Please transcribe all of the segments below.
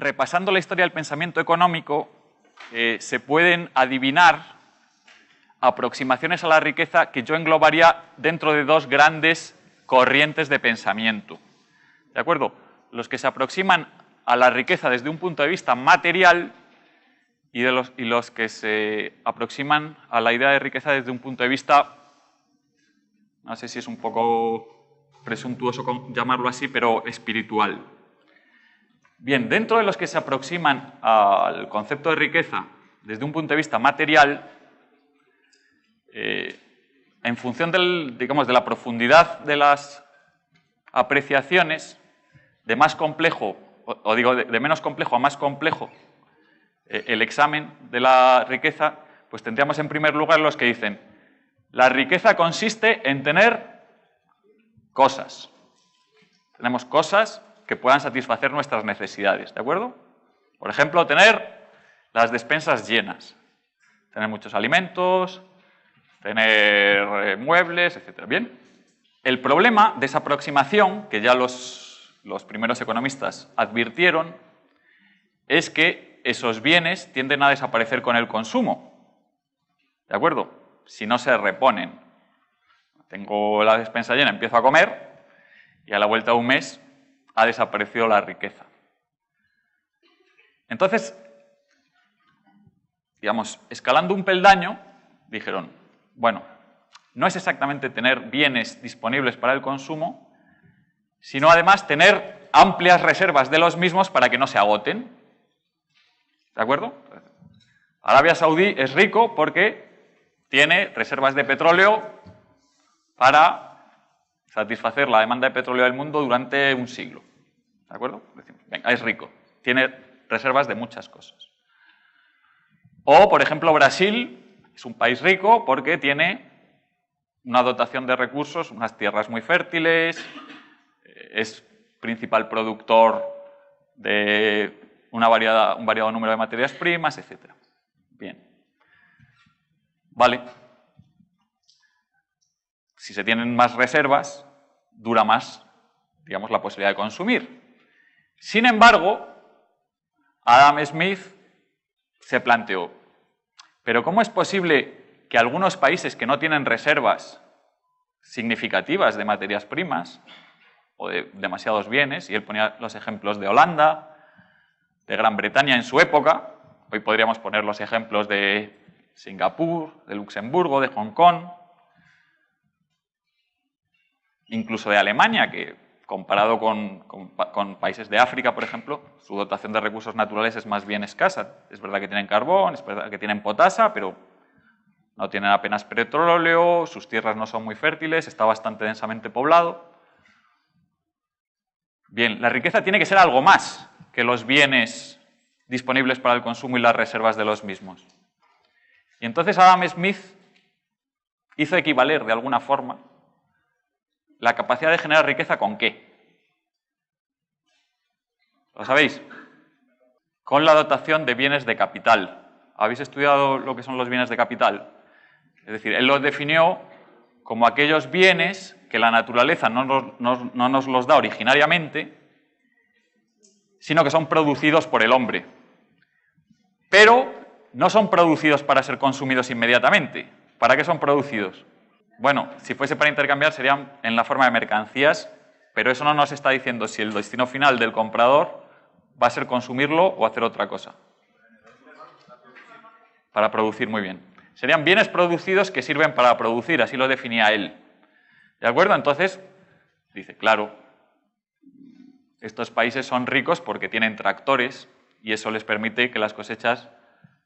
repasando la historia del pensamiento económico, se pueden adivinar aproximaciones a la riqueza que yo englobaría dentro de dos grandes corrientes de pensamiento. ¿De acuerdo? Los que se aproximan a la riqueza desde un punto de vista material y los que se aproximan a la idea de riqueza desde un punto de vista, no sé si es un poco presuntuoso llamarlo así, pero espiritual. Bien, dentro de los que se aproximan al concepto de riqueza desde un punto de vista material, en función de la profundidad de las apreciaciones, de más complejo, de menos complejo a más complejo, el examen de la riqueza, pues tendríamos en primer lugar los que dicen: la riqueza consiste en tener cosas. Tenemos cosas que puedan satisfacer nuestras necesidades, ¿de acuerdo? Por ejemplo, tener las despensas llenas, tener muchos alimentos, tener muebles, etc. Bien. El problema de esa aproximación, que ya los primeros economistas advirtieron, es que esos bienes tienden a desaparecer con el consumo. ¿De acuerdo? Si no se reponen. Tengo la despensa llena, empiezo a comer y a la vuelta de un mes ha desaparecido la riqueza. Entonces, digamos, escalando un peldaño, dijeron, bueno, no es exactamente tener bienes disponibles para el consumo, sino además tener amplias reservas de los mismos para que no se agoten. ¿De acuerdo? Arabia Saudí es rico porque tiene reservas de petróleo para satisfacer la demanda de petróleo del mundo durante un siglo. ¿De acuerdo? Decimos, venga, es rico, tiene reservas de muchas cosas. O, por ejemplo, Brasil es un país rico porque tiene una dotación de recursos, unas tierras muy fértiles, es principal productor de un variado número de materias primas, etc. Bien. Vale. Si se tienen más reservas, dura más, digamos, la posibilidad de consumir. Sin embargo, Adam Smith se planteó, ¿pero cómo es posible que algunos países que no tienen reservas significativas de materias primas o de demasiados bienes, y él ponía los ejemplos de Holanda, de Gran Bretaña en su época, hoy podríamos poner los ejemplos de Singapur, de Luxemburgo, de Hong Kong, incluso de Alemania, que comparado con países de África, por ejemplo, su dotación de recursos naturales es más bien escasa. Es verdad que tienen carbón, es verdad que tienen potasa, pero no tienen apenas petróleo, sus tierras no son muy fértiles, está bastante densamente poblado. Bien, la riqueza tiene que ser algo más que los bienes disponibles para el consumo y las reservas de los mismos. Y entonces Adam Smith hizo equivaler de alguna forma la capacidad de generar riqueza ¿con qué? ¿Lo sabéis? Con la dotación de bienes de capital. ¿Habéis estudiado lo que son los bienes de capital? Es decir, él los definió como aquellos bienes que la naturaleza no nos los da originariamente, sino que son producidos por el hombre. Pero no son producidos para ser consumidos inmediatamente. ¿Para qué son producidos? Bueno, si fuese para intercambiar serían en la forma de mercancías, pero eso no nos está diciendo si el destino final del comprador va a ser consumirlo o hacer otra cosa. Para producir, muy bien. Serían bienes producidos que sirven para producir, así lo definía él. ¿De acuerdo? Entonces, dice, claro, estos países son ricos porque tienen tractores y eso les permite que las cosechas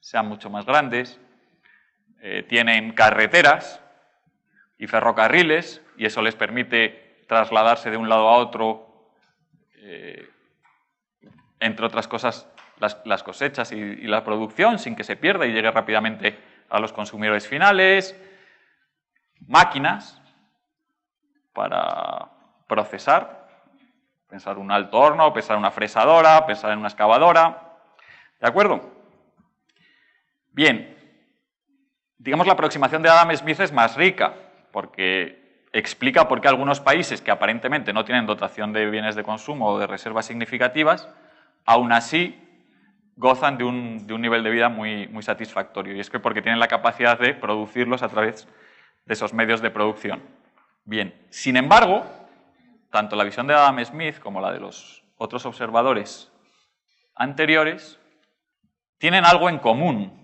sean mucho más grandes, tienen carreteras y ferrocarriles y eso les permite trasladarse de un lado a otro, entre otras cosas, las cosechas y la producción sin que se pierda y llegue rápidamente a los consumidores finales, máquinas para procesar, pensar un alto horno, pensar una fresadora, pensar en una excavadora, ¿de acuerdo? Bien, digamos la aproximación de Adam Smith es más rica, porque explica por qué algunos países que aparentemente no tienen dotación de bienes de consumo o de reservas significativas, aún así gozan de un nivel de vida muy, muy satisfactorio. Y es que porque tienen la capacidad de producirlos a través de esos medios de producción. Bien, sin embargo, tanto la visión de Adam Smith como la de los otros observadores anteriores tienen algo en común.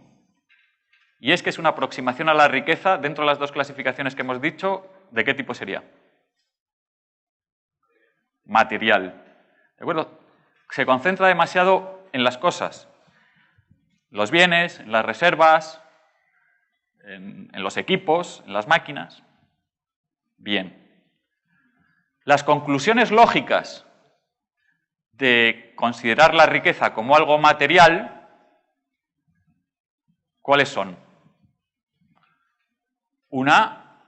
Y es que es una aproximación a la riqueza dentro de las dos clasificaciones que hemos dicho. ¿De qué tipo sería? Material. ¿De acuerdo? Se concentra demasiado en las cosas. Los bienes, en las reservas, en los equipos, en las máquinas. Bien. Las conclusiones lógicas de considerar la riqueza como algo material, ¿cuáles son? Una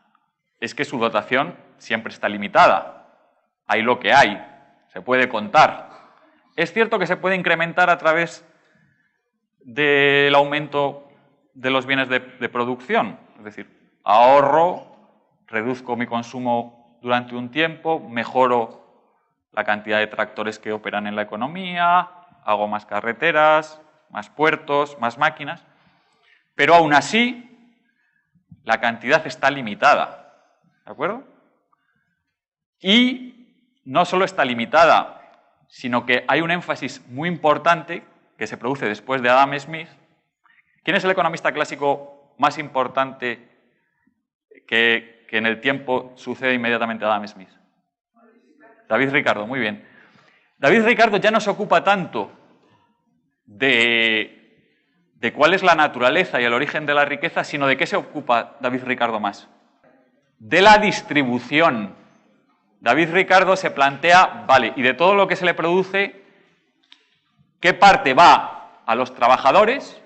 es que su dotación siempre está limitada. Hay lo que hay, se puede contar. Es cierto que se puede incrementar a través del aumento de los bienes de producción, es decir, ahorro, reduzco mi consumo durante un tiempo, mejoro la cantidad de tractores que operan en la economía, hago más carreteras, más puertos, más máquinas, pero aún así la cantidad está limitada, ¿de acuerdo? Y no solo está limitada, sino que hay un énfasis muy importante que se produce después de Adam Smith. ¿Quién es el economista clásico más importante que en el tiempo sucede inmediatamente a Adam Smith? David Ricardo, muy bien. David Ricardo ya no se ocupa tanto de cuál es la naturaleza y el origen de la riqueza, sino de qué se ocupa David Ricardo más. De la distribución. David Ricardo se plantea, vale, y de todo lo que se le produce, ¿qué parte va a los trabajadores?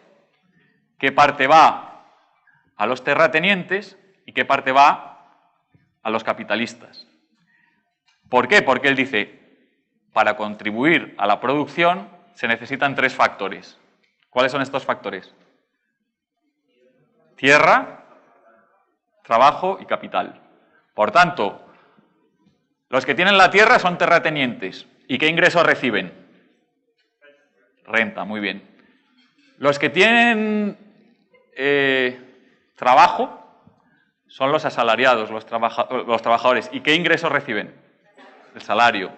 ¿Qué parte va a los terratenientes? ¿Y qué parte va a los capitalistas? ¿Por qué? Porque él dice, para contribuir a la producción se necesitan tres factores. ¿Cuáles son estos factores? Tierra, trabajo y capital. Por tanto, los que tienen la tierra son terratenientes. ¿Y qué ingresos reciben? Renta, muy bien. Los que tienen trabajo son los asalariados, los trabajadores. ¿Y qué ingresos reciben? El salario.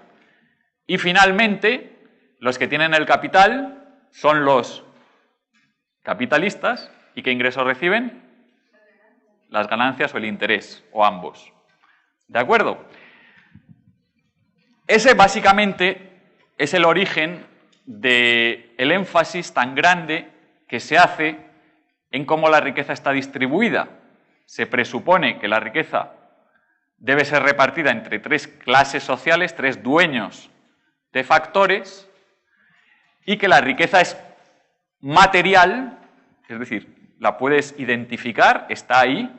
Y finalmente, los que tienen el capital son los capitalistas. ¿Y qué ingresos reciben? Las ganancias o el interés, o ambos. ¿De acuerdo? Ese básicamente es el origen del énfasis tan grande que se hace en cómo la riqueza está distribuida. Se presupone que la riqueza debe ser repartida entre tres clases sociales, tres dueños de factores, y que la riqueza es material, es decir, la puedes identificar, está ahí,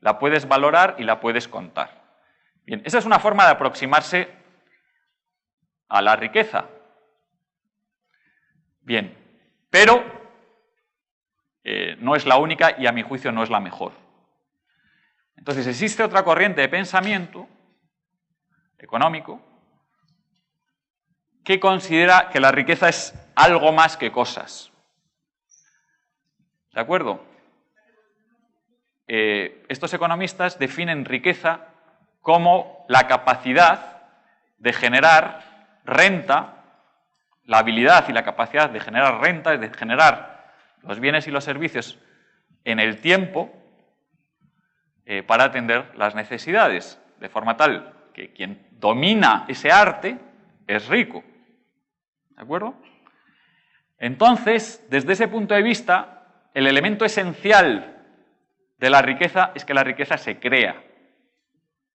la puedes valorar y la puedes contar. Bien, esa es una forma de aproximarse a la riqueza. Bien, pero no es la única y a mi juicio no es la mejor. Entonces existe otra corriente de pensamiento económico que considera que la riqueza es algo más que cosas. ¿De acuerdo? Estos economistas definen riqueza como la capacidad de generar renta, la habilidad y la capacidad de generar renta, de generar los bienes y los servicios en el tiempo para atender las necesidades, de forma tal que quien domina ese arte es rico. ¿De acuerdo? Entonces, desde ese punto de vista, el elemento esencial de la riqueza es que la riqueza se crea.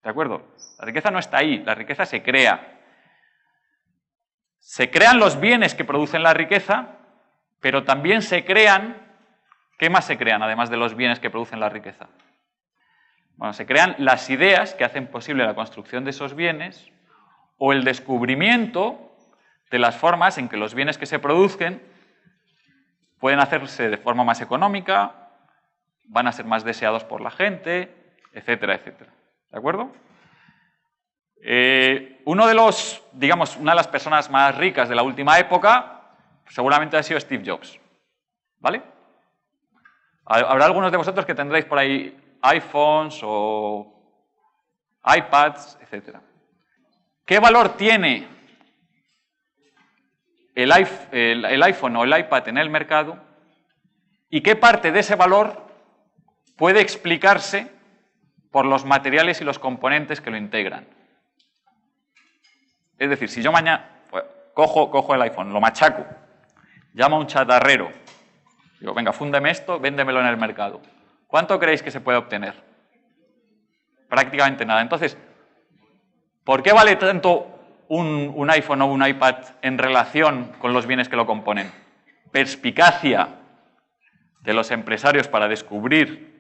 ¿De acuerdo? La riqueza no está ahí, la riqueza se crea. Se crean los bienes que producen la riqueza, pero también se crean... ¿Qué más se crean, además de los bienes que producen la riqueza? Bueno, se crean las ideas que hacen posible la construcción de esos bienes o el descubrimiento de las formas en que los bienes que se producen pueden hacerse de forma más económica, van a ser más deseados por la gente, etcétera, etcétera. ¿De acuerdo? Una de las personas más ricas de la última época seguramente ha sido Steve Jobs. ¿Vale? Habrá algunos de vosotros que tendréis por ahí iPhones o iPads, etc. ¿Qué valor tiene el iPhone o el iPad en el mercado? ¿Y qué parte de ese valor puede explicarse por los materiales y los componentes que lo integran? Es decir, si yo mañana cojo el iPhone, lo machaco, llamo a un chatarrero, digo, venga, fúndeme esto, véndemelo en el mercado. ¿Cuánto creéis que se puede obtener? Prácticamente nada. Entonces, ¿por qué vale tanto un iPhone o un iPad en relación con los bienes que lo componen? Perspicacia de los empresarios para descubrir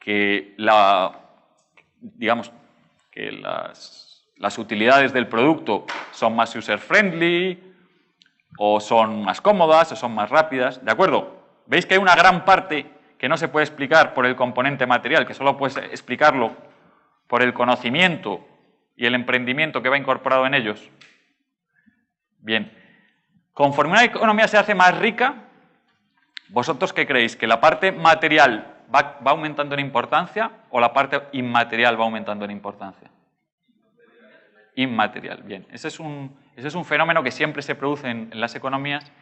que las utilidades del producto son más user-friendly, o son más cómodas, o son más rápidas, ¿de acuerdo? ¿Veis que hay una gran parte que no se puede explicar por el componente material, que solo puedes explicarlo por el conocimiento y el emprendimiento que va incorporado en ellos? Bien, conforme una economía se hace más rica, ¿vosotros qué creéis? ¿Que la parte material va aumentando en importancia o la parte inmaterial va aumentando en importancia? Inmaterial, bien. Ese es un fenómeno que siempre se produce en las economías,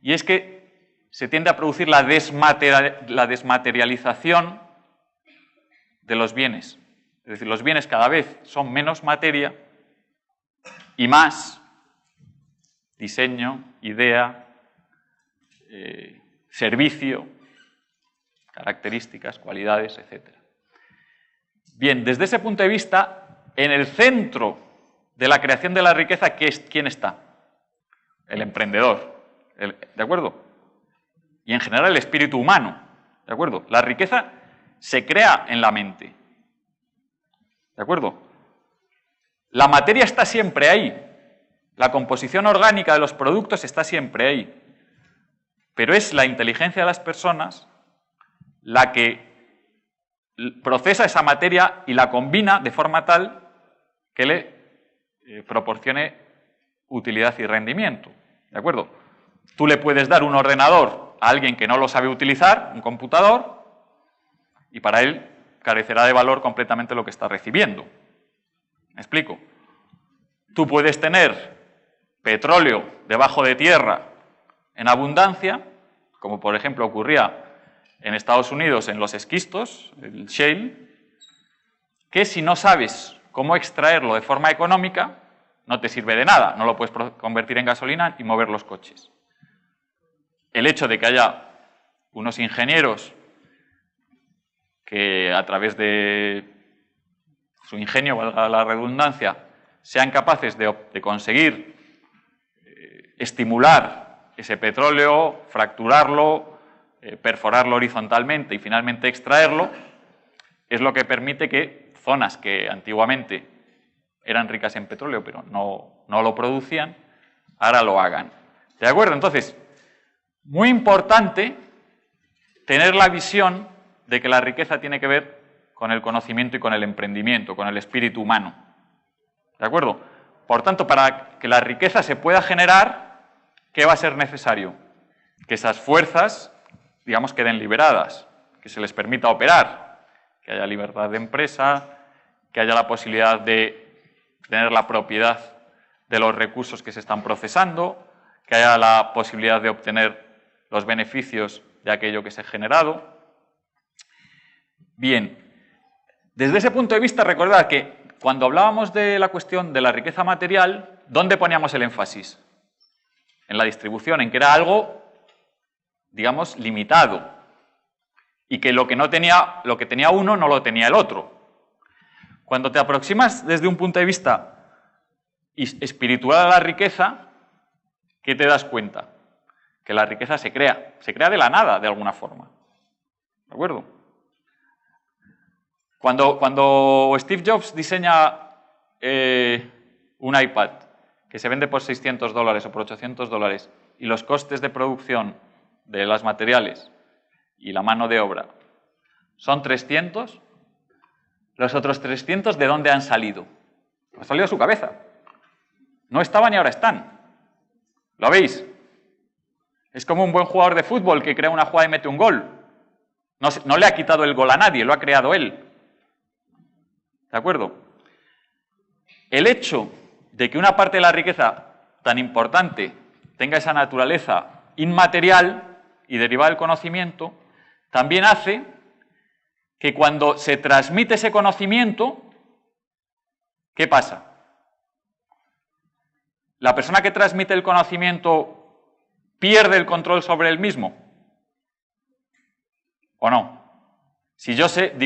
y es que se tiende a producir la desmaterialización de los bienes. Es decir, los bienes cada vez son menos materia y más diseño, idea, servicio, características, cualidades, etc. Bien, desde ese punto de vista, en el centro de la creación de la riqueza, ¿quién está? El emprendedor, ¿de acuerdo? Y en general el espíritu humano, ¿de acuerdo? La riqueza se crea en la mente, ¿de acuerdo? La materia está siempre ahí, la composición orgánica de los productos está siempre ahí, pero es la inteligencia de las personas la que procesa esa materia y la combina de forma tal que le proporcione utilidad y rendimiento, ¿de acuerdo? Tú le puedes dar un ordenador a alguien que no lo sabe utilizar, un computador, y para él carecerá de valor completamente lo que está recibiendo. ¿Me explico? Tú puedes tener petróleo debajo de tierra en abundancia, como por ejemplo ocurría en Estados Unidos en los esquistos, el shale, que si no sabes cómo extraerlo de forma económica, no te sirve de nada, no lo puedes convertir en gasolina y mover los coches. El hecho de que haya unos ingenieros que a través de su ingenio, valga la redundancia, sean capaces de conseguir estimular ese petróleo, fracturarlo, perforarlo horizontalmente y finalmente extraerlo, es lo que permite que zonas que antiguamente eran ricas en petróleo pero no lo producían, ahora lo hagan. ¿De acuerdo? Entonces, muy importante tener la visión de que la riqueza tiene que ver con el conocimiento y con el emprendimiento, con el espíritu humano. ¿De acuerdo? Por tanto, para que la riqueza se pueda generar, ¿qué va a ser necesario? Que esas fuerzas, digamos, queden liberadas, que se les permita operar, que haya libertad de empresa, que haya la posibilidad de tener la propiedad de los recursos que se están procesando, que haya la posibilidad de obtener los beneficios de aquello que se ha generado. Bien, desde ese punto de vista, recordad que cuando hablábamos de la cuestión de la riqueza material, ¿dónde poníamos el énfasis? En la distribución, en que era algo, digamos, limitado, y que lo que tenía uno no lo tenía el otro. Cuando te aproximas desde un punto de vista espiritual a la riqueza, ¿qué te das cuenta? Que la riqueza se crea de la nada, de alguna forma. ¿De acuerdo? Cuando Steve Jobs diseña un iPad que se vende por $600 o por $800 y los costes de producción de los materiales y la mano de obra son 300, los otros 300, ¿de dónde han salido? Han salido de su cabeza. No estaban y ahora están. ¿Lo veis? Es como un buen jugador de fútbol que crea una jugada y mete un gol. No le ha quitado el gol a nadie, lo ha creado él. ¿De acuerdo? El hecho de que una parte de la riqueza tan importante tenga esa naturaleza inmaterial y derivada del conocimiento, también hace que cuando se transmite ese conocimiento, ¿qué pasa? ¿La persona que transmite el conocimiento pierde el control sobre él mismo? ¿O no? Si yo sé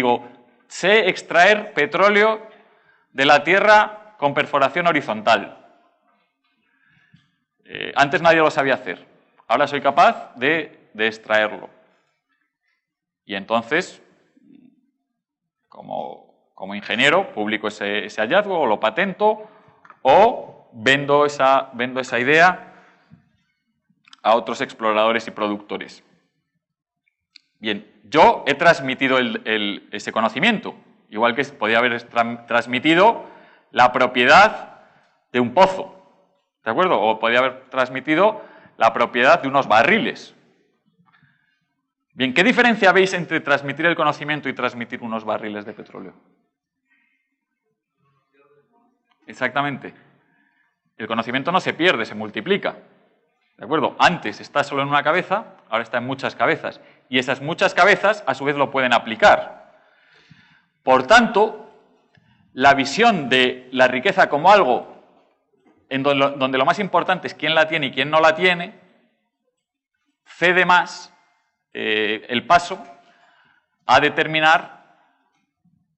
extraer petróleo de la tierra con perforación horizontal. Antes nadie lo sabía hacer. Ahora soy capaz de extraerlo. Y entonces, como ingeniero, publico ese hallazgo o lo patento o vendo esa idea a otros exploradores y productores. Bien, yo he transmitido ese conocimiento, igual que podía haber transmitido la propiedad de un pozo, ¿de acuerdo? O podía haber transmitido la propiedad de unos barriles. Bien, ¿qué diferencia veis entre transmitir el conocimiento y transmitir unos barriles de petróleo? Exactamente. El conocimiento no se pierde, se multiplica. ¿De acuerdo? Antes está solo en una cabeza, ahora está en muchas cabezas. Y esas muchas cabezas, a su vez, lo pueden aplicar. Por tanto, la visión de la riqueza como algo donde lo más importante es quién la tiene y quién no la tiene, cede más el paso a determinar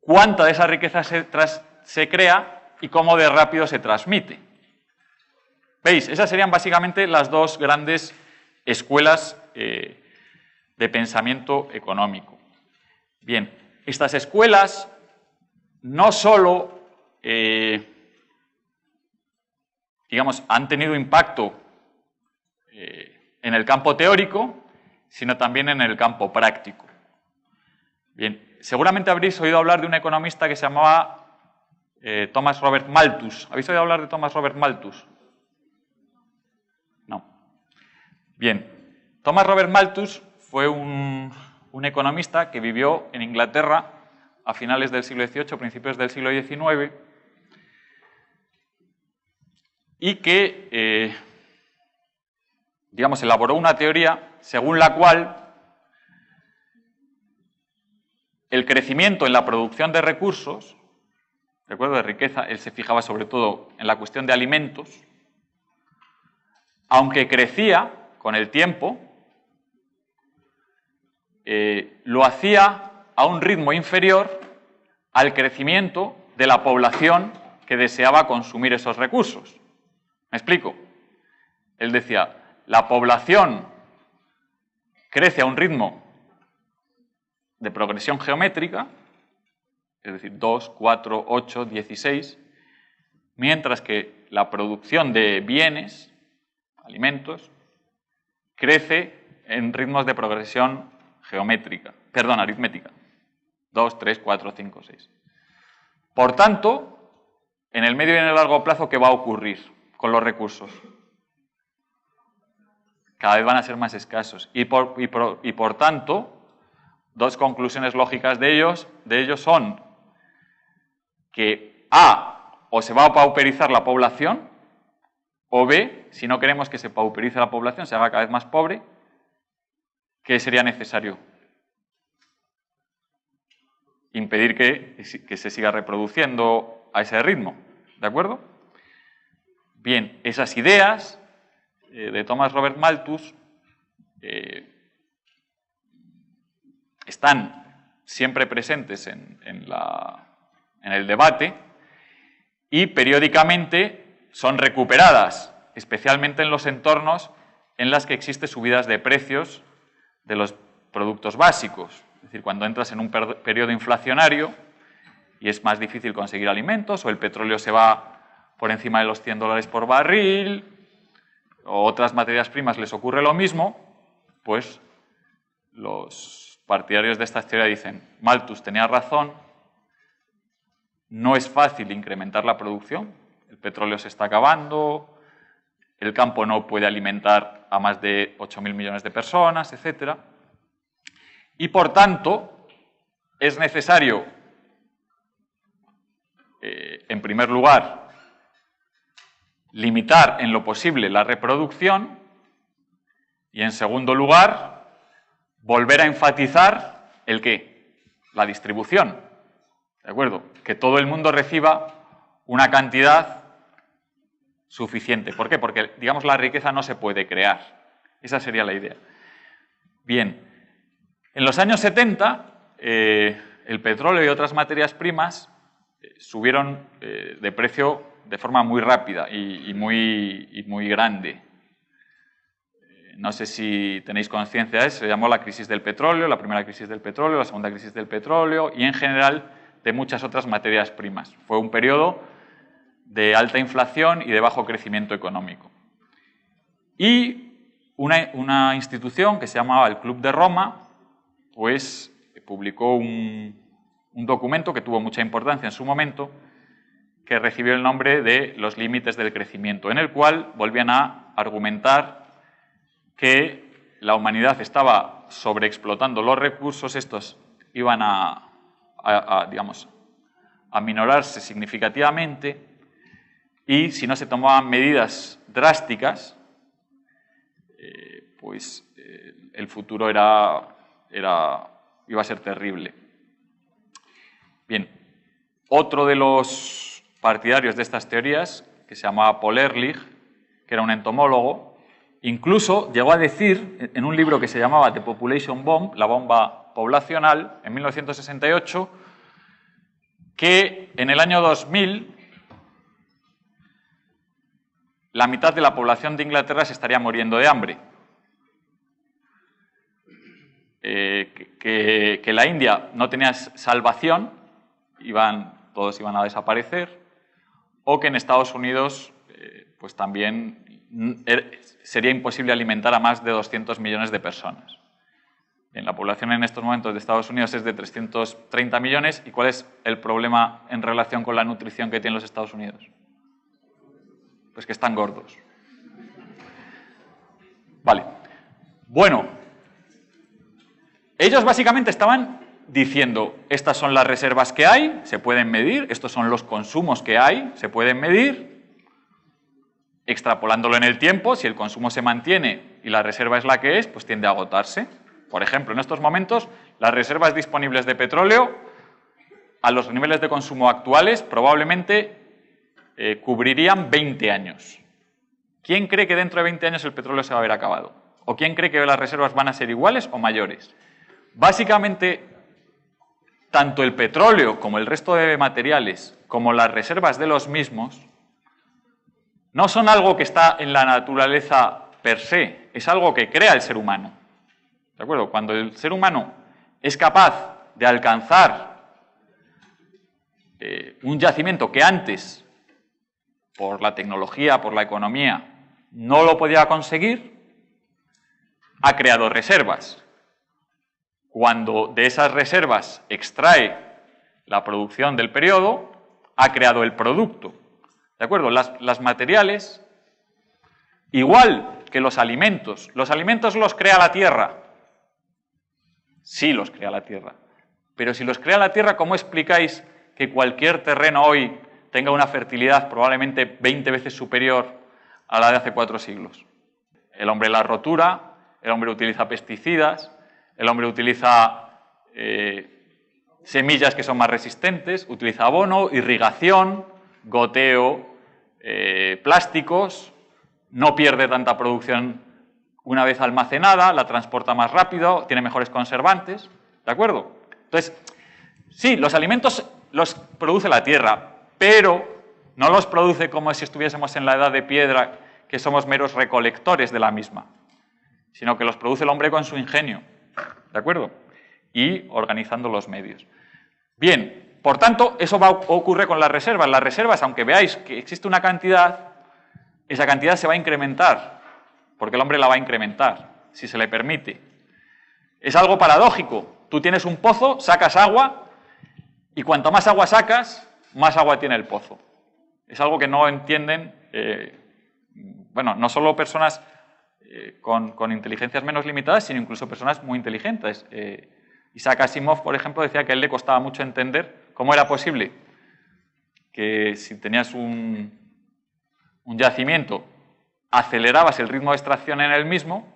cuánta de esa riqueza se crea y cómo de rápido se transmite. ¿Veis? Esas serían básicamente las dos grandes escuelas de pensamiento económico. Bien, estas escuelas no solo, han tenido impacto en el campo teórico, sino también en el campo práctico. Bien, seguramente habréis oído hablar de un economista que se llamaba Thomas Robert Malthus. ¿Habéis oído hablar de Thomas Robert Malthus? No. Bien, Thomas Robert Malthus fue un economista que vivió en Inglaterra a finales del siglo XVIII, principios del siglo XIX, y que, elaboró una teoría según la cual el crecimiento en la producción de recursos, de riqueza, él se fijaba sobre todo en la cuestión de alimentos, aunque crecía con el tiempo, lo hacía a un ritmo inferior al crecimiento de la población que deseaba consumir esos recursos. ¿Me explico? Él decía, la población crece a un ritmo de progresión geométrica, es decir, 2, 4, 8, 16, mientras que la producción de bienes, alimentos, crece en ritmos de progresión aritmética. 2, 3, 4, 5, 6. Por tanto, en el medio y en el largo plazo, ¿qué va a ocurrir con los recursos? Cada vez van a ser más escasos. Y por tanto, dos conclusiones lógicas de ellos son que A, o se va a pauperizar la población, o B, si no queremos que se pauperice la población, se haga cada vez más pobre, ¿qué sería necesario? Impedir que se siga reproduciendo a ese ritmo, ¿de acuerdo? Bien, esas ideas de Thomas Robert Malthus están siempre presentes en el debate y periódicamente son recuperadas, especialmente en los entornos en los que existen subidas de precios de los productos básicos. Es decir, cuando entras en un periodo inflacionario y es más difícil conseguir alimentos, o el petróleo se va por encima de los $100 por barril, o otras materias primas les ocurre lo mismo, pues los partidarios de esta teoría dicen, Malthus tenía razón, no es fácil incrementar la producción, el petróleo se está acabando, el campo no puede alimentar a más de 8.000 millones de personas, etc. Y, por tanto, es necesario, en primer lugar, limitar en lo posible la reproducción y, en segundo lugar, volver a enfatizar ¿el qué? La distribución. ¿De acuerdo? Que todo el mundo reciba una cantidad suficiente. ¿Por qué? Porque, digamos, la riqueza no se puede crear. Esa sería la idea. Bien, en los años 70, el petróleo y otras materias primas subieron de precio de forma muy rápida y muy grande. No sé si tenéis conciencia de eso, se llamó la crisis del petróleo, la primera crisis del petróleo, la segunda crisis del petróleo y, en general, de muchas otras materias primas. Fue un periodo de alta inflación y de bajo crecimiento económico. Y una institución que se llamaba el Club de Roma, pues publicó un documento que tuvo mucha importancia en su momento, que recibió el nombre de Los límites del crecimiento, en el cual volvían a argumentar que la humanidad estaba sobreexplotando los recursos, estos iban digamos, a minorarse significativamente y si no se tomaban medidas drásticas, pues el futuro iba a ser terrible. Bien, otro de los partidarios de estas teorías, que se llamaba Paul Ehrlich, que era un entomólogo, incluso llegó a decir en un libro que se llamaba The Population Bomb, la bomba poblacional, en 1968, que en el año 2000 la mitad de la población de Inglaterra se estaría muriendo de hambre. Que la India no tenía salvación, todos iban a desaparecer, o que en Estados Unidos pues también sería imposible alimentar a más de 200 millones de personas. Bien, la población en estos momentos de Estados Unidos es de 330 millones. ¿Y cuál es el problema en relación con la nutrición que tienen los Estados Unidos? Pues que están gordos. Vale. Bueno, ellos básicamente estaban diciendo, estas son las reservas que hay, se pueden medir, estos son los consumos que hay, se pueden medir, extrapolándolo en el tiempo, si el consumo se mantiene y la reserva es la que es, pues tiende a agotarse. Por ejemplo, en estos momentos, las reservas disponibles de petróleo, a los niveles de consumo actuales, probablemente cubrirían 20 años. ¿Quién cree que dentro de 20 años el petróleo se va a haber acabado? ¿O quién cree que las reservas van a ser iguales o mayores? Básicamente, tanto el petróleo como el resto de materiales, como las reservas de los mismos, no son algo que está en la naturaleza per se, es algo que crea el ser humano. ¿De acuerdo? Cuando el ser humano es capaz de alcanzar un yacimiento que antes, por la tecnología, por la economía, no lo podía conseguir, ha creado reservas. Cuando de esas reservas extrae la producción del periodo, ha creado el producto. ¿De acuerdo? Las materiales, igual que los alimentos los crea la Tierra. Sí los crea la Tierra. Pero si los crea la Tierra, ¿cómo explicáis que cualquier terreno hoy tenga una fertilidad probablemente 20 veces superior a la de hace 4 siglos? El hombre la rotura, el hombre utiliza pesticidas, el hombre utiliza semillas que son más resistentes, utiliza abono, irrigación, goteo, plásticos, no pierde tanta producción una vez almacenada, la transporta más rápido, tiene mejores conservantes, ¿de acuerdo? Entonces, sí, los alimentos los produce la Tierra, pero no los produce como si estuviésemos en la edad de piedra, que somos meros recolectores de la misma, sino que los produce el hombre con su ingenio, ¿de acuerdo? Y organizando los medios. Bien, por tanto, eso ocurre con las reservas. Las reservas, aunque veáis que existe una cantidad, esa cantidad se va a incrementar, porque el hombre la va a incrementar, si se le permite. Es algo paradójico. Tú tienes un pozo, sacas agua, y cuanto más agua sacas, más agua tiene el pozo. Es algo que no entienden, bueno, no solo personas con inteligencias menos limitadas, sino incluso personas muy inteligentes. Isaac Asimov, por ejemplo, decía que a él le costaba mucho entender cómo era posible que si tenías un yacimiento, acelerabas el ritmo de extracción en el mismo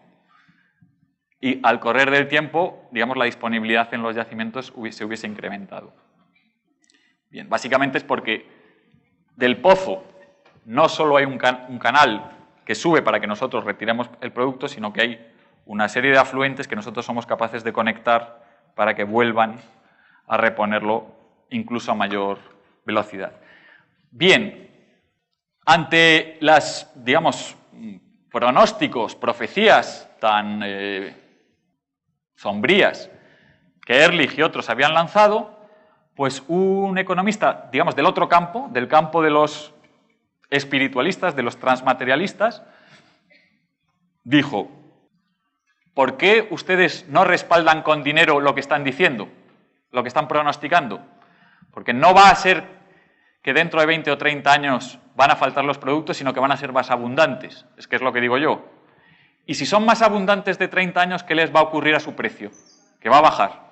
y al correr del tiempo, digamos, la disponibilidad en los yacimientos se hubiese incrementado. Bien, básicamente es porque del pozo no solo hay un canal que sube para que nosotros retiremos el producto, sino que hay una serie de afluentes que nosotros somos capaces de conectar para que vuelvan a reponerlo incluso a mayor velocidad. Bien, ante las, digamos, pronósticos, profecías tan sombrías que Ehrlich y otros habían lanzado, pues un economista, digamos, del otro campo, del campo de los espiritualistas, de los transmaterialistas, dijo: ¿por qué ustedes no respaldan con dinero lo que están diciendo, lo que están pronosticando? Porque no va a ser que dentro de 20 o 30 años van a faltar los productos, sino que van a ser más abundantes. Es que es lo que digo yo. Y si son más abundantes de 30 años, ¿qué les va a ocurrir a su precio? Que va a bajar.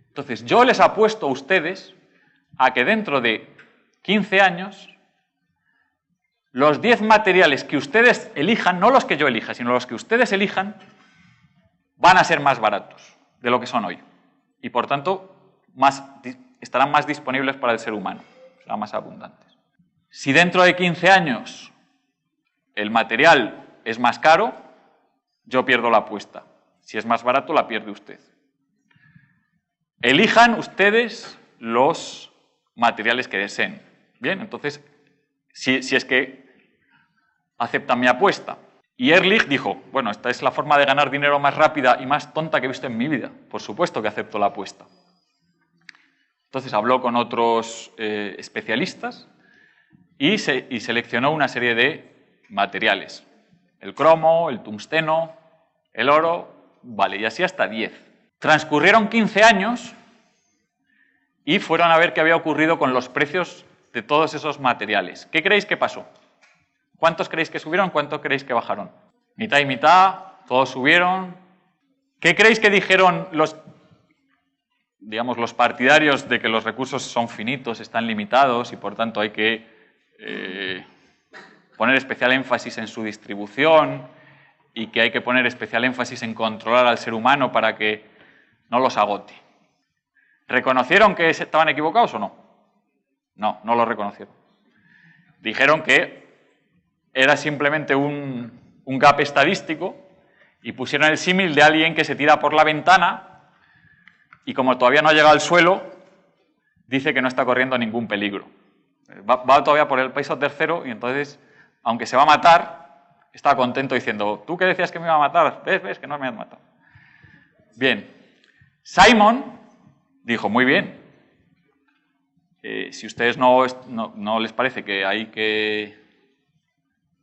Entonces, yo les apuesto a ustedes a que dentro de 15 años los 10 materiales que ustedes elijan, no los que yo elija, sino los que ustedes elijan, van a ser más baratos de lo que son hoy. Y por tanto, estarán más disponibles para el ser humano, serán más abundantes. Si dentro de 15 años el material es más caro, yo pierdo la apuesta. Si es más barato, la pierde usted. Elijan ustedes los materiales que deseen. Bien, entonces, si es que aceptan mi apuesta. Y Ehrlich dijo: bueno, esta es la forma de ganar dinero más rápida y más tonta que he visto en mi vida. Por supuesto que acepto la apuesta. Entonces habló con otros especialistas y seleccionó una serie de materiales. El cromo, el tungsteno, el oro, vale, y así hasta 10. Transcurrieron 15 años y fueron a ver qué había ocurrido con los precios de todos esos materiales. ¿Qué creéis que pasó? ¿Cuántos creéis que subieron? ¿Cuántos creéis que bajaron? Mitad y mitad, todos subieron. ¿Qué creéis que dijeron los partidarios de que los recursos son finitos, están limitados y por tanto hay que poner especial énfasis en su distribución y que hay que poner especial énfasis en controlar al ser humano para que no los agote? ¿Reconocieron que estaban equivocados o no? No, no lo reconocieron. Dijeron que era simplemente un gap estadístico y pusieron el símil de alguien que se tira por la ventana y como todavía no ha llegado al suelo, dice que no está corriendo ningún peligro. Va todavía por el piso tercero y entonces, aunque se va a matar, está contento diciendo: ¿tú qué decías que me iba a matar? ¿Ves que no me has matado? Bien. Simon dijo: muy bien. Si ustedes no les parece que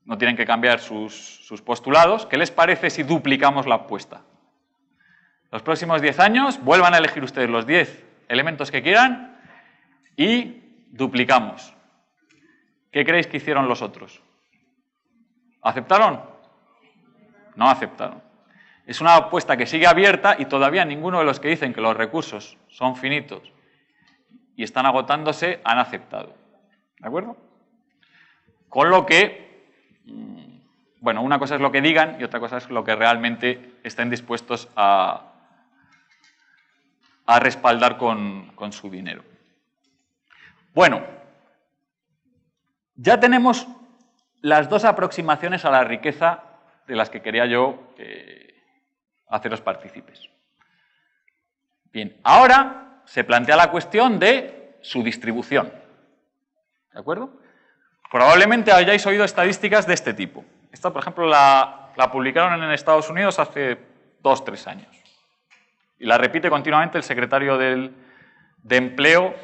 no tienen que cambiar sus postulados, ¿qué les parece si duplicamos la apuesta? Los próximos 10 años vuelvan a elegir ustedes los 10 elementos que quieran y duplicamos. ¿Qué creéis que hicieron los otros? ¿Aceptaron? No aceptaron. Es una apuesta que sigue abierta y todavía ninguno de los que dicen que los recursos son finitos y están agotándose han aceptado. ¿De acuerdo? Con lo que, bueno, una cosa es lo que digan y otra cosa es lo que realmente estén dispuestos a respaldar con su dinero. Bueno, ya tenemos las dos aproximaciones a la riqueza de las que quería yo haceros partícipes. Bien, ahora se plantea la cuestión de su distribución. ¿De acuerdo? Probablemente hayáis oído estadísticas de este tipo. Esta, por ejemplo, la publicaron en Estados Unidos hace 2 o 3 años. Y la repite continuamente el secretario de Empleo,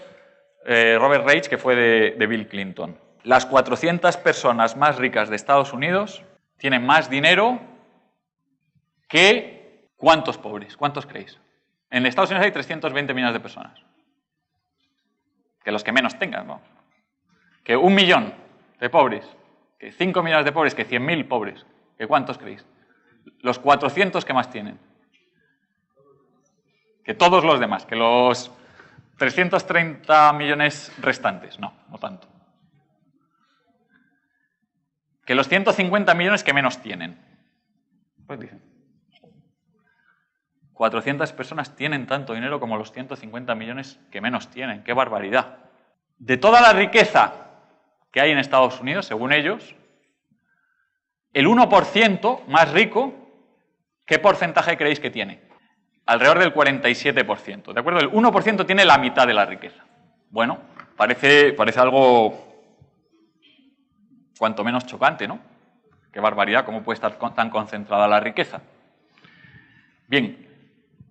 Robert Reich, que fue de Bill Clinton. Las 400 personas más ricas de Estados Unidos tienen más dinero que ¿cuántos pobres? ¿Cuántos creéis? En Estados Unidos hay 320 millones de personas. Que los que menos tengan, ¿no? Que 1 millón de pobres, que 5 millones de pobres, que 100.000 pobres. ¿Que cuántos creéis? Los 400 que más tienen. Que todos los demás, que los 330 millones restantes. No, no tanto. Que los 150 millones que menos tienen. Pues dicen, 400 personas tienen tanto dinero como los 150 millones que menos tienen. ¡Qué barbaridad! De toda la riqueza que hay en Estados Unidos, según ellos, el 1% más rico, ¿qué porcentaje creéis que tiene? Alrededor del 47%, ¿de acuerdo? El 1% tiene la mitad de la riqueza. Bueno, parece algo cuanto menos chocante, ¿no? Qué barbaridad, ¿cómo puede estar tan concentrada la riqueza? Bien,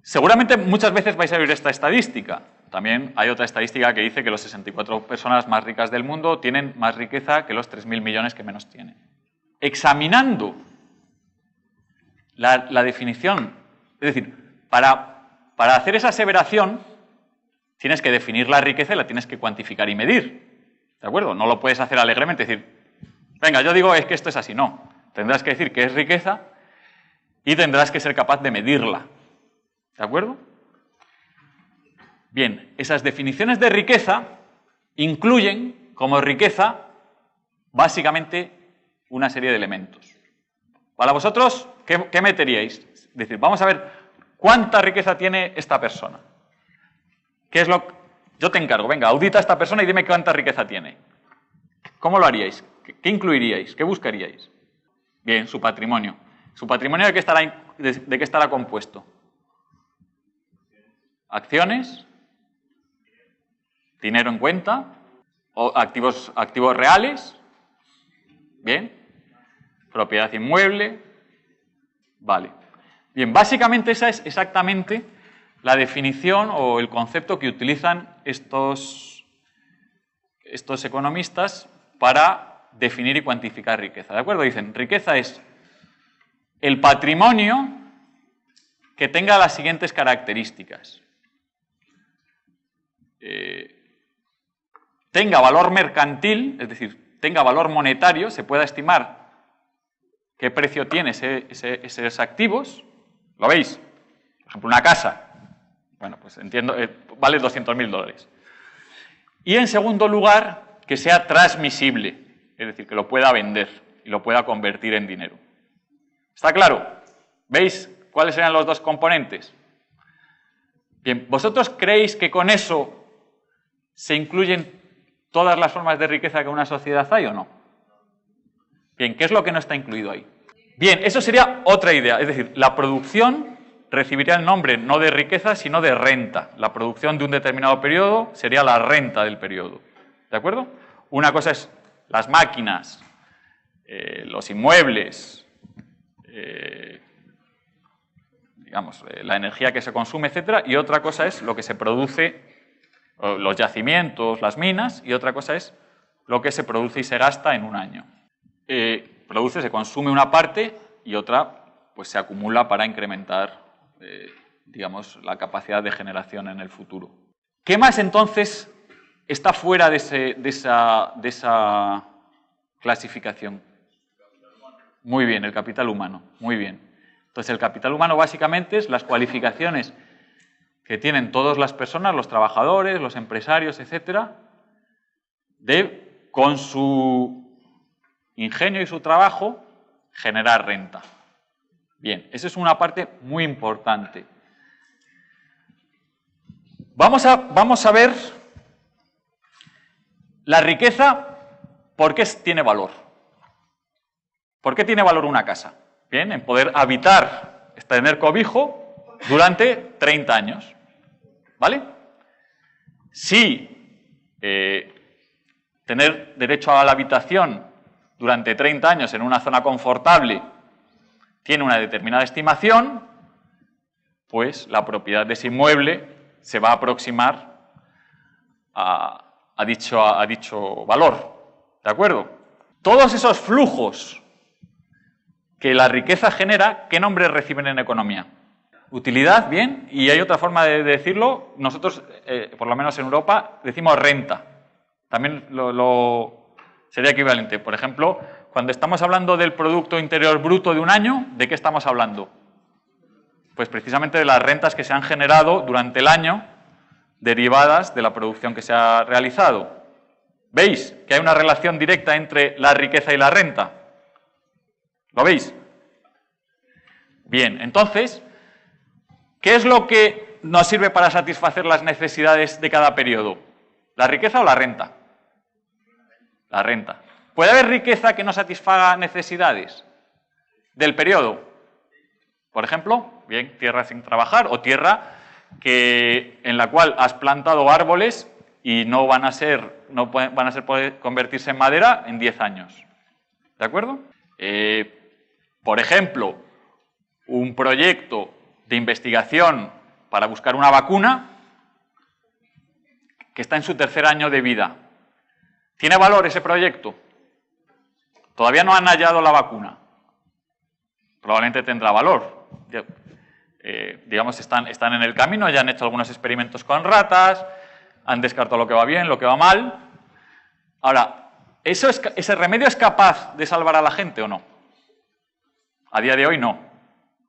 seguramente muchas veces vais a oír esta estadística. También hay otra estadística que dice que los 64 personas más ricas del mundo tienen más riqueza que los 3.000 millones que menos tienen. Examinando la definición, es decir, para hacer esa aseveración tienes que definir la riqueza y la tienes que cuantificar y medir. ¿De acuerdo? No lo puedes hacer alegremente, es decir, venga, yo digo es que esto es así. No. Tendrás que decir que es riqueza y tendrás que ser capaz de medirla. ¿De acuerdo? Bien, esas definiciones de riqueza incluyen como riqueza básicamente una serie de elementos. Para vosotros, ¿qué meteríais? Es decir, vamos a ver cuánta riqueza tiene esta persona. ¿Qué es lo que... Yo te encargo, venga, audita a esta persona y dime cuánta riqueza tiene. ¿Cómo lo haríais? ¿Qué incluiríais? ¿Qué buscaríais? Bien, su patrimonio. ¿Su patrimonio de qué estará compuesto? Acciones, dinero en cuenta, o activos reales, bien, propiedad inmueble, vale. Bien, básicamente esa es exactamente la definición o el concepto que utilizan estos economistas para definir y cuantificar riqueza. ¿De acuerdo? Dicen, riqueza es el patrimonio que tenga las siguientes características. Tenga valor mercantil, es decir, tenga valor monetario, se pueda estimar qué precio tiene esos activos. ¿Lo veis? Por ejemplo, una casa. Bueno, pues entiendo, vale $200.000. Y en segundo lugar, que sea transmisible, es decir, que lo pueda vender y lo pueda convertir en dinero. ¿Está claro? ¿Veis cuáles serían los dos componentes? Bien, ¿vosotros creéis que con eso se incluyen todas las formas de riqueza que una sociedad hay o no? Bien, ¿qué es lo que no está incluido ahí? Bien, eso sería otra idea, es decir, la producción recibiría el nombre no de riqueza, sino de renta. La producción de un determinado periodo sería la renta del periodo. ¿De acuerdo? Una cosa es las máquinas, los inmuebles, digamos, la energía que se consume, etcétera, y otra cosa es lo que se produce, los yacimientos, las minas, y otra cosa es lo que se produce y se gasta en un año. Se consume una parte y otra pues se acumula para incrementar digamos, la capacidad de generación en el futuro. ¿Qué más entonces está fuera de esa clasificación? Muy bien, el capital humano, muy bien. Entonces el capital humano básicamente es las cualificaciones que tienen todas las personas, los trabajadores, los empresarios, etcétera, de con su ingenio y su trabajo generar renta. Bien, esa es una parte muy importante. Vamos a ver la riqueza, ¿por qué tiene valor? ¿Por qué tiene valor una casa? Bien, en poder habitar, tener cobijo durante 30 años. ¿Vale? Si tener derecho a la habitación durante 30 años en una zona confortable tiene una determinada estimación, pues la propiedad de ese inmueble se va a aproximar a dicho valor. ¿De acuerdo? Todos esos flujos que la riqueza genera, ¿qué nombres reciben en economía? Utilidad, bien, y hay otra forma de decirlo. Nosotros, por lo menos en Europa, decimos renta. También sería equivalente. Por ejemplo, cuando estamos hablando del Producto Interior Bruto de un año, ¿de qué estamos hablando? Pues precisamente de las rentas que se han generado durante el año derivadas de la producción que se ha realizado. ¿Veis que hay una relación directa entre la riqueza y la renta? ¿Lo veis? Bien, entonces, ¿qué es lo que nos sirve para satisfacer las necesidades de cada periodo? ¿La riqueza o la renta? La renta. ¿Puede haber riqueza que no satisfaga necesidades del periodo? Por ejemplo, bien, tierra sin trabajar o tierra en la cual has plantado árboles y no van a poder convertirse en madera en 10 años. ¿De acuerdo? Por ejemplo, un proyecto de investigación para buscar una vacuna que está en su tercer año de vida. ¿Tiene valor ese proyecto? Todavía no han hallado la vacuna. Probablemente tendrá valor. Digamos, están en el camino, ya han hecho algunos experimentos con ratas, han descartado lo que va bien, lo que va mal. Ahora, ¿ese remedio es capaz de salvar a la gente o no? A día de hoy no.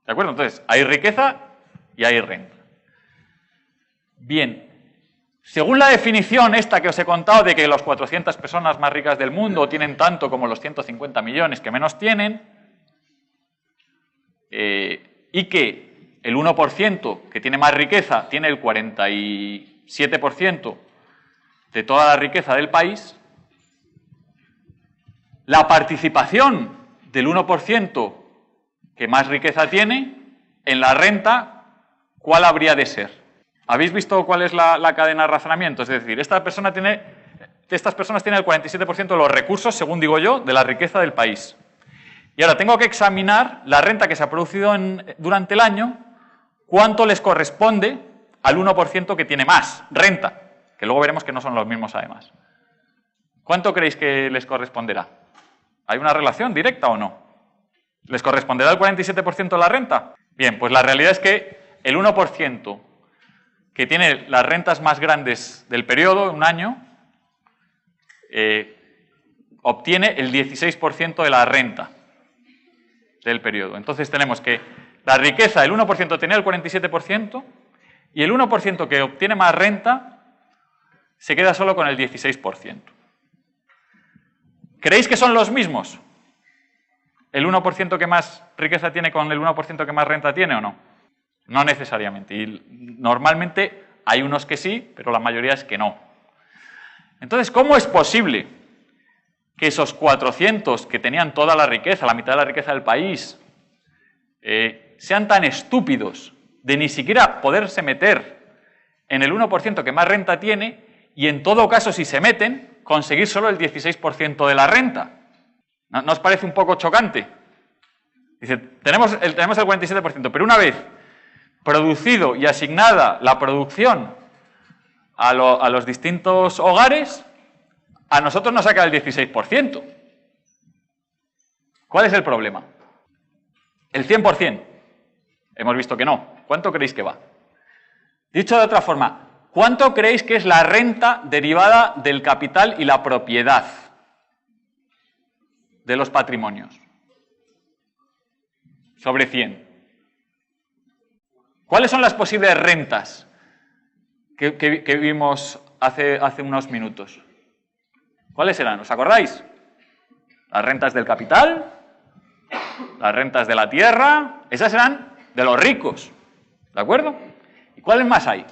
¿De acuerdo? Entonces, hay riqueza y hay renta. Bien, según la definición esta que os he contado de que las 400 personas más ricas del mundo tienen tanto como los 150 millones que menos tienen, y que el 1% que tiene más riqueza tiene el 47% de toda la riqueza del país, la participación del 1% que más riqueza tiene en la renta, ¿cuál habría de ser? ¿Habéis visto cuál es la cadena de razonamiento? Es decir, estas personas tienen el 47% de los recursos, según digo yo, de la riqueza del país. Y ahora tengo que examinar la renta que se ha producido durante el año, cuánto les corresponde al 1% que tiene más renta, que luego veremos que no son los mismos además. ¿Cuánto creéis que les corresponderá? ¿Hay una relación directa o no? ¿Les corresponderá el 47% de la renta? Bien, pues la realidad es que el 1% que tiene las rentas más grandes del periodo, un año, obtiene el 16% de la renta del periodo. Entonces tenemos que la riqueza, el 1% tenía el 47% y el 1% que obtiene más renta se queda solo con el 16%. ¿Creéis que son los mismos? ¿El 1% que más riqueza tiene con el 1% que más renta tiene o no? No necesariamente. Y normalmente hay unos que sí, pero la mayoría es que no. Entonces, ¿cómo es posible que esos 400 que tenían toda la riqueza, la mitad de la riqueza del país, sean tan estúpidos de ni siquiera poderse meter en el 1% que más renta tiene y, en todo caso, si se meten, conseguir solo el 16% de la renta? ¿No os parece un poco chocante? Dice, tenemos el 47%, pero una vez producido y asignada la producción a los distintos hogares, a nosotros nos saca el 16%. ¿Cuál es el problema? El 100%. Hemos visto que no. ¿Cuánto creéis que va? Dicho de otra forma, ¿cuánto creéis que es la renta derivada del capital y la propiedad de los patrimonios? Sobre 100. ¿Cuáles son las posibles rentas que vimos hace unos minutos? ¿Cuáles eran? ¿Os acordáis? Las rentas del capital, las rentas de la tierra, esas eran de los ricos, ¿de acuerdo? ¿Y cuáles más hay?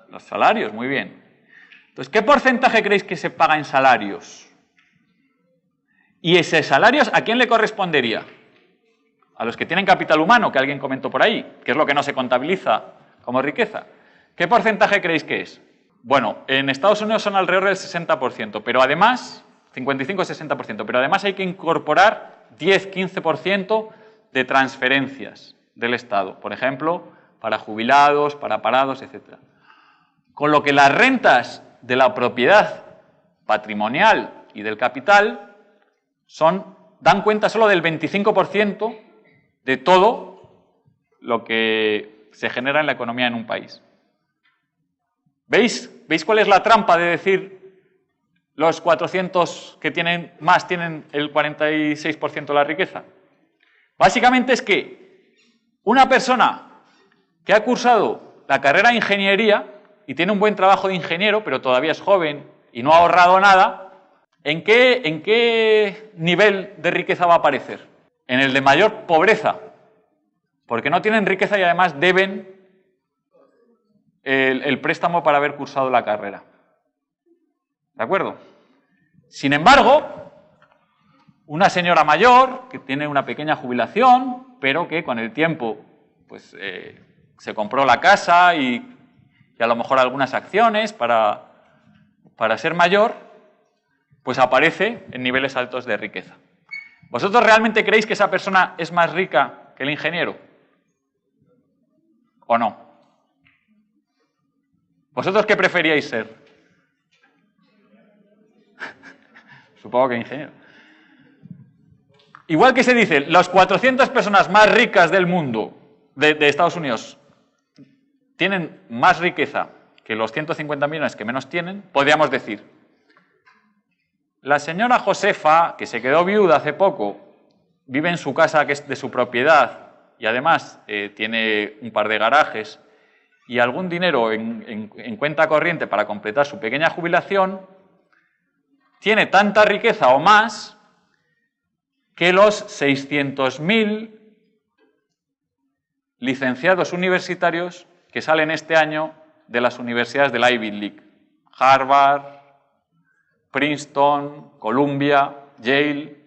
Los salarios, muy bien. Entonces, ¿qué porcentaje creéis que se paga en salarios? ¿Y ese salarios a quién le correspondería? A los que tienen capital humano, que alguien comentó por ahí, que es lo que no se contabiliza como riqueza. ¿Qué porcentaje creéis que es? Bueno, en Estados Unidos son alrededor del 60%, pero además, 55-60%, pero además hay que incorporar 10-15% de transferencias del Estado, por ejemplo, para jubilados, para parados, etc. Con lo que las rentas de la propiedad patrimonial y del capital dan cuenta solo del 25% de todo lo que se genera en la economía en un país. ¿Veis cuál es la trampa de decir los 400 que tienen más tienen el 46% de la riqueza? Básicamente es que una persona que ha cursado la carrera de ingeniería y tiene un buen trabajo de ingeniero, pero todavía es joven y no ha ahorrado nada, ¿en qué nivel de riqueza va a aparecer? En el de mayor pobreza, porque no tienen riqueza y además deben el préstamo para haber cursado la carrera. ¿De acuerdo? Sin embargo, una señora mayor que tiene una pequeña jubilación, pero que con el tiempo pues, se compró la casa y a lo mejor algunas acciones para ser mayor, pues aparece en niveles altos de riqueza. ¿Vosotros realmente creéis que esa persona es más rica que el ingeniero? ¿O no? ¿Vosotros qué preferíais ser? Supongo que ingeniero. Igual que se dice, las 400 personas más ricas del mundo, de Estados Unidos, tienen más riqueza que los 150 millones que menos tienen, podríamos decir, la señora Josefa, que se quedó viuda hace poco, vive en su casa que es de su propiedad y además tiene un par de garajes y algún dinero en cuenta corriente para completar su pequeña jubilación, tiene tanta riqueza o más que los 600.000 licenciados universitarios que salen este año de las universidades de la Ivy League. Harvard, Princeton, Columbia, Yale,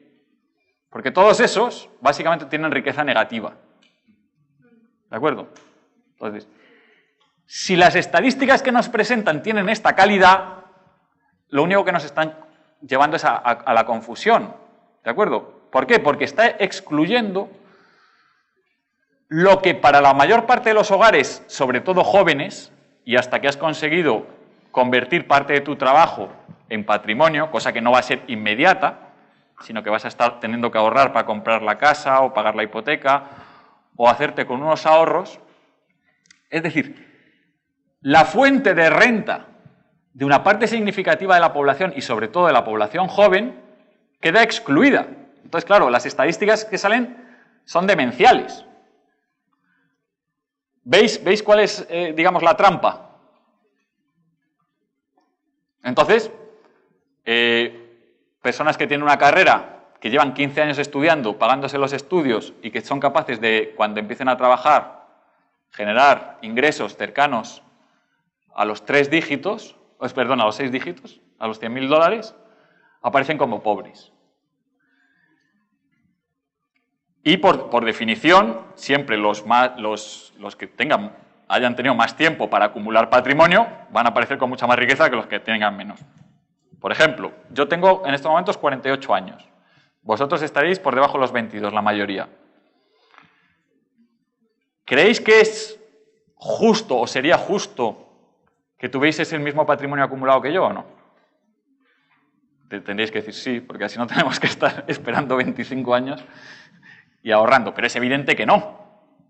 porque todos esos básicamente tienen riqueza negativa. ¿De acuerdo? Entonces, si las estadísticas que nos presentan tienen esta calidad, lo único que nos están llevando es a la confusión. ¿De acuerdo? ¿Por qué? Porque está excluyendo lo que para la mayor parte de los hogares, sobre todo jóvenes, y hasta que has conseguido convertir parte de tu trabajo en patrimonio, cosa que no va a ser inmediata, sino que vas a estar teniendo que ahorrar para comprar la casa o pagar la hipoteca o hacerte con unos ahorros. Es decir, la fuente de renta de una parte significativa de la población y sobre todo de la población joven queda excluida. Entonces, claro, las estadísticas que salen son demenciales. ¿Veis cuál es, digamos, la trampa? Entonces, personas que tienen una carrera, que llevan 15 años estudiando, pagándose los estudios y que son capaces de, cuando empiecen a trabajar, generar ingresos cercanos a los 3 dígitos, perdón, a los 6 dígitos, a los $100.000, aparecen como pobres. Y por definición, siempre los que hayan tenido más tiempo para acumular patrimonio van a aparecer con mucha más riqueza que los que tengan menos. Por ejemplo, yo tengo en estos momentos 48 años. Vosotros estaréis por debajo de los 22, la mayoría. ¿Creéis que es justo o sería justo que tuvieseis el mismo patrimonio acumulado que yo o no? Tendríais que decir sí, porque así no tenemos que estar esperando 25 años y ahorrando, pero es evidente que no.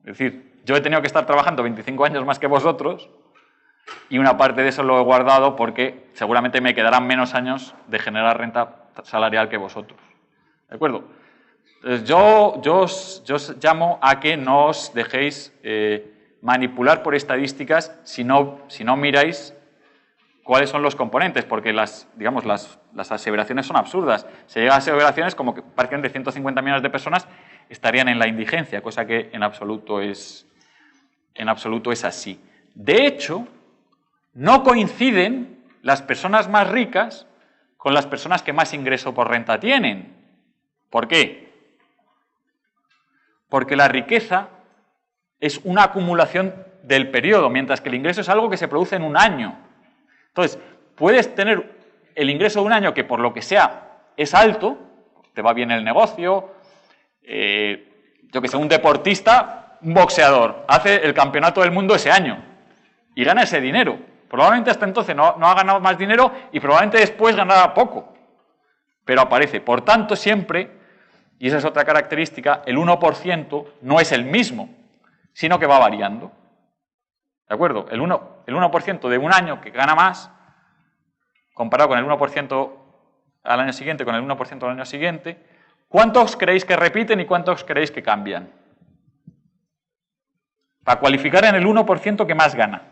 Es decir, yo he tenido que estar trabajando 25 años más que vosotros y una parte de eso lo he guardado porque seguramente me quedarán menos años de generar renta salarial que vosotros. ¿De acuerdo? Entonces, yo os llamo a que no os dejéis manipular por estadísticas si no miráis cuáles son los componentes, porque las aseveraciones son absurdas. Se llega a aseveraciones como que parten de 150 millones de personas estarían en la indigencia, cosa que en absoluto es así. De hecho, no coinciden las personas más ricas con las personas que más ingreso por renta tienen. ¿Por qué? Porque la riqueza es una acumulación del periodo, mientras que el ingreso es algo que se produce en un año. Entonces, puedes tener el ingreso de un año que por lo que sea es alto, te va bien el negocio, yo que sé, un deportista, un boxeador, hace el campeonato del mundo ese año y gana ese dinero. Probablemente hasta entonces no ha ganado más dinero y probablemente después ganará poco, pero aparece. Por tanto, siempre, y esa es otra característica, el 1% no es el mismo, sino que va variando. ¿De acuerdo? El 1% de un año que gana más, comparado con el 1% al año siguiente con el 1% al año siguiente, ¿cuántos creéis que repiten y cuántos creéis que cambian? Para cualificar en el 1% que más gana.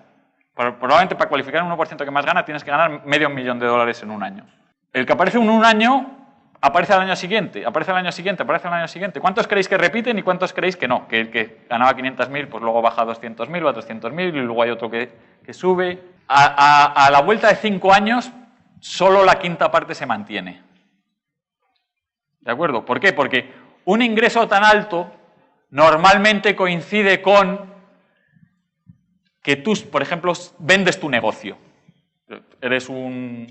Probablemente para cualificar en el 1% que más gana tienes que ganar $500.000 en un año. El que aparece en un año, aparece al año siguiente, aparece al año siguiente, aparece al año siguiente. ¿Cuántos creéis que repiten y cuántos creéis que no? Que el que ganaba 500.000, pues luego baja a 200.000 o a 300.000 y luego hay otro que sube. A la vuelta de 5 años, solo la quinta parte se mantiene. ¿De acuerdo? ¿Por qué? Porque un ingreso tan alto normalmente coincide con que tú, por ejemplo, vendes tu negocio. Eres un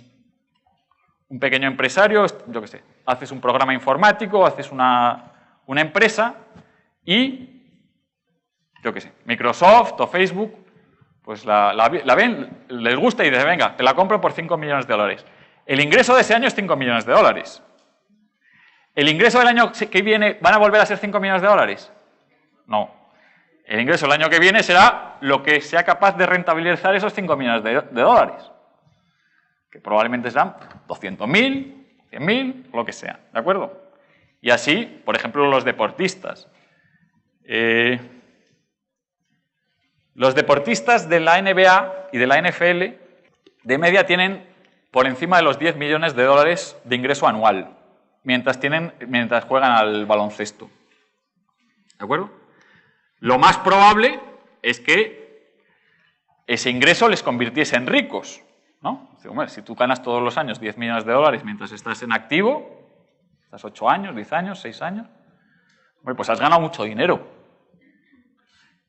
pequeño empresario, yo qué sé, haces un programa informático, haces una empresa y, yo qué sé, Microsoft o Facebook, pues la ven, les gusta y dicen, venga, te la compro por $5 millones. El ingreso de ese año es $5 millones. ¿El ingreso del año que viene van a volver a ser $5 millones? No. El ingreso del año que viene será lo que sea capaz de rentabilizar esos $5 millones. Que probablemente serán 200.000, 100.000, lo que sea, ¿de acuerdo? Y así, por ejemplo, los deportistas. Los deportistas de la NBA y de la NFL, de media, tienen por encima de los $10 millones de ingreso anual, mientras juegan al baloncesto. ¿De acuerdo? Lo más probable es que ese ingreso les convirtiese en ricos, ¿no? Hombre, si tú ganas todos los años $10 millones mientras estás en activo, estás 8 años, 10 años, 6 años, hombre, pues has ganado mucho dinero.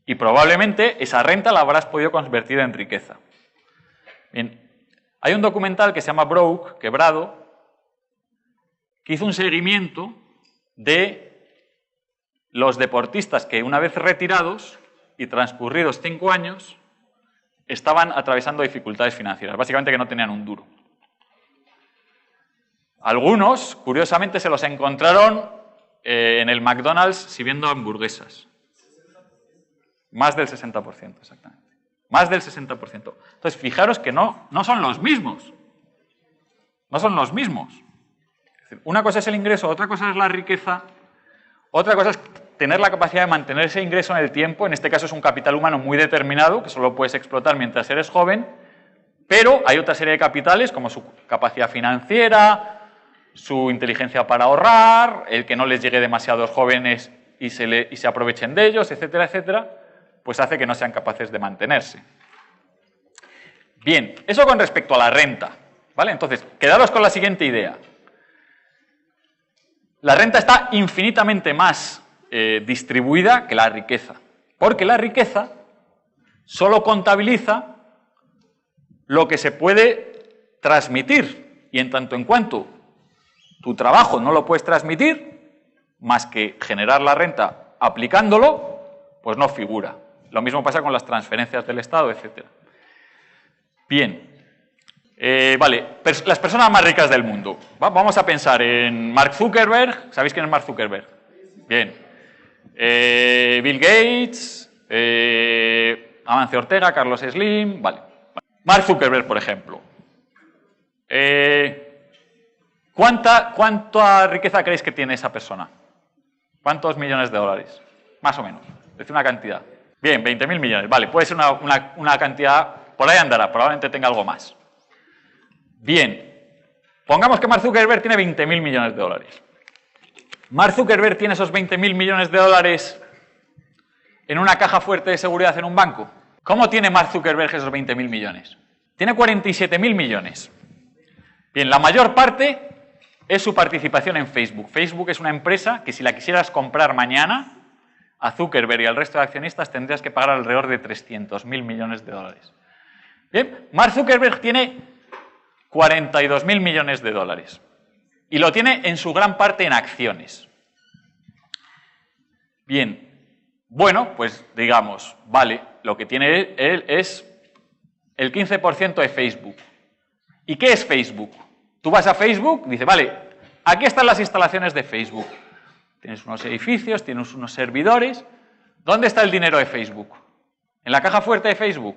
Y probablemente esa renta la habrás podido convertir en riqueza. Bien, hay un documental que se llama Broke, Quebrado, que hizo un seguimiento de los deportistas que una vez retirados y transcurridos 5 años estaban atravesando dificultades financieras, básicamente que no tenían un duro. Algunos, curiosamente, se los encontraron en el McDonald's sirviendo hamburguesas. Más del 60%, exactamente. Más del 60%. Entonces, fijaros que no son los mismos. No son los mismos. Es decir, una cosa es el ingreso, otra cosa es la riqueza, otra cosa es tener la capacidad de mantener ese ingreso en el tiempo. En este caso es un capital humano muy determinado, que solo puedes explotar mientras eres joven, pero hay otra serie de capitales, como su capacidad financiera, su inteligencia para ahorrar, el que no les llegue demasiados jóvenes y se aprovechen de ellos, etcétera, etcétera, pues hace que no sean capaces de mantenerse. Bien, eso con respecto a la renta, ¿vale? Entonces, quedaros con la siguiente idea. La renta está infinitamente más distribuida que la riqueza, porque la riqueza solo contabiliza lo que se puede transmitir, y en tanto en cuanto tu trabajo no lo puedes transmitir, más que generar la renta aplicándolo, pues no figura. Lo mismo pasa con las transferencias del Estado, etc. Bien, vale, las personas más ricas del mundo. Vamos a pensar en Mark Zuckerberg. ¿Sabéis quién es Mark Zuckerberg? Bien. Bill Gates, Amancio Ortega, Carlos Slim, vale. Mark Zuckerberg, por ejemplo. ¿Cuánta riqueza creéis que tiene esa persona? ¿Cuántos millones de dólares? Más o menos. Es una cantidad. Bien, 20.000 millones. Vale, puede ser una cantidad, por ahí andará, probablemente tenga algo más. Bien, pongamos que Mark Zuckerberg tiene 20.000 millones de dólares. Mark Zuckerberg tiene esos 20.000 millones de dólares en una caja fuerte de seguridad en un banco. ¿Cómo tiene Mark Zuckerberg esos 20.000 millones? Tiene 47.000 millones. Bien, la mayor parte es su participación en Facebook. Facebook es una empresa que si la quisieras comprar mañana, a Zuckerberg y al resto de accionistas tendrías que pagar alrededor de 300.000 millones de dólares. Bien, Mark Zuckerberg tiene 42.000 millones de dólares. Y lo tiene en su gran parte en acciones. Bien, bueno, pues digamos, vale, lo que tiene él es el 15% de Facebook. ¿Y qué es Facebook? Tú vas a Facebook, dices, vale, aquí están las instalaciones de Facebook. Tienes unos edificios, tienes unos servidores. ¿Dónde está el dinero de Facebook? ¿En la caja fuerte de Facebook?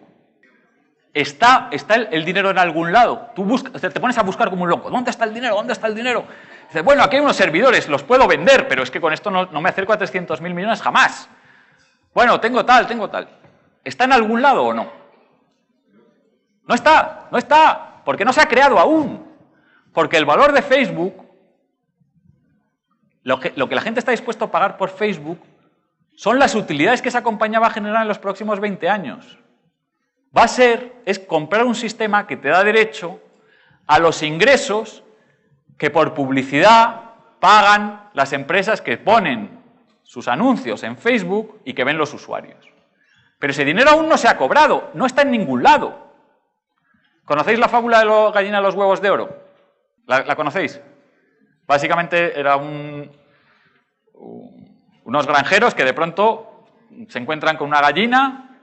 ¿Está el dinero en algún lado? Tú te pones a buscar como un loco. ¿Dónde está el dinero? ¿Dónde está el dinero? Dices, bueno, aquí hay unos servidores, los puedo vender, pero es que con esto no me acerco a 300.000 millones jamás. Bueno, tengo tal. ¿Está en algún lado o no? No está, porque no se ha creado aún. Porque el valor de Facebook, lo que la gente está dispuesto a pagar por Facebook, son las utilidades que esa compañía va a generar en los próximos 20 años. Es comprar un sistema que te da derecho a los ingresos que por publicidad pagan las empresas que ponen sus anuncios en Facebook y que ven los usuarios. Pero ese dinero aún no se ha cobrado, no está en ningún lado. ¿Conocéis la fábula de la gallina de los huevos de oro? ¿La conocéis? Básicamente era unos granjeros que de pronto se encuentran con una gallina